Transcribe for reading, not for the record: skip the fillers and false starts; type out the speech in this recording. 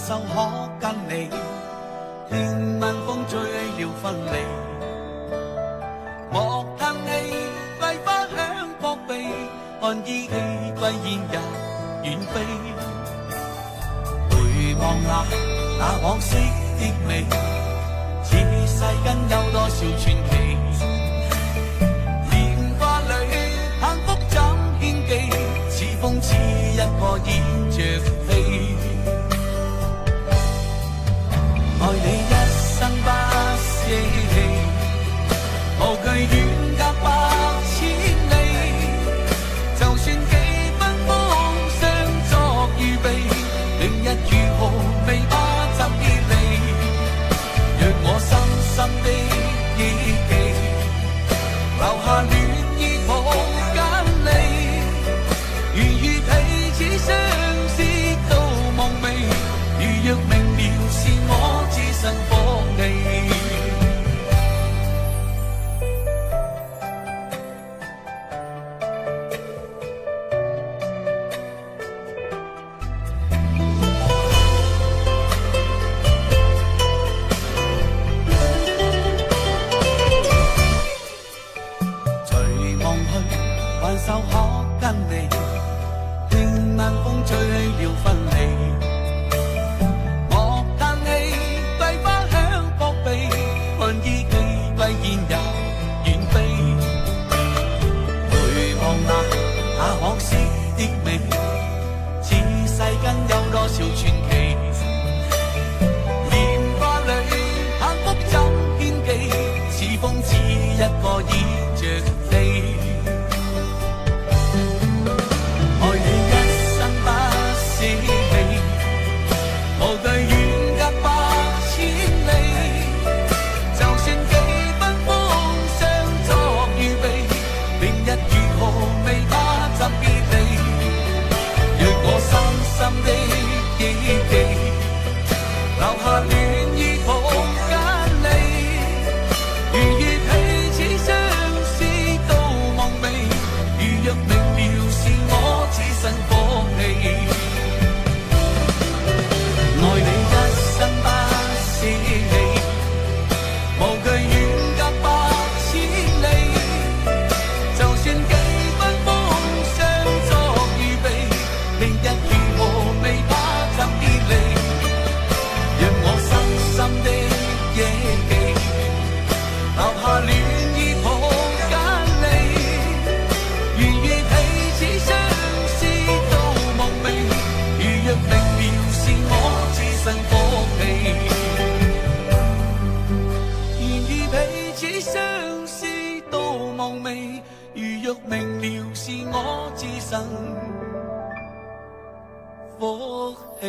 手可跟你，聽晚風吹了分離。莫嘆氣，桂花香撲鼻，看依稀歸燕也遠飛。回望那往昔的美，此世間有多少傳奇？蓮花裏幸福怎獻技？似風似一個燕雀飛。愛你一生不捨棄，無懼遠隔百千里。就算幾分風霜作預備，明日如何未把怎別離。若我深深的憶記，留下戀意抱緊你，如遇彼此相思到夢寐。如若明了是我置身火地。隨望去，挽手可跟你，聽晚風吹了分離。莫嘆氣，桂花香撲鼻，看依稀歸燕也遠飛。回望那往昔的美，此世間有多少傳奇？蓮花裏幸福怎獻技？似風似一個燕雀飛。愛你一生不捨棄，無懼遠隔百千里。就算幾分風霜作預備，明日如何未把怎別離。若我深深的憶記，留下戀意抱緊你，如遇彼此相思到夢寐。如若明了是我置身火氣，愛你一生不捨棄，無懼遠隔百千里。就算幾分風霜作預備，明日如何未把怎別離。讓我深深的憶記，留下戀意抱緊你，如遇彼此相思到夢寐。如若明了是我置身火氣，如遇彼此相思到夢寐。如若明了是我置身火氣。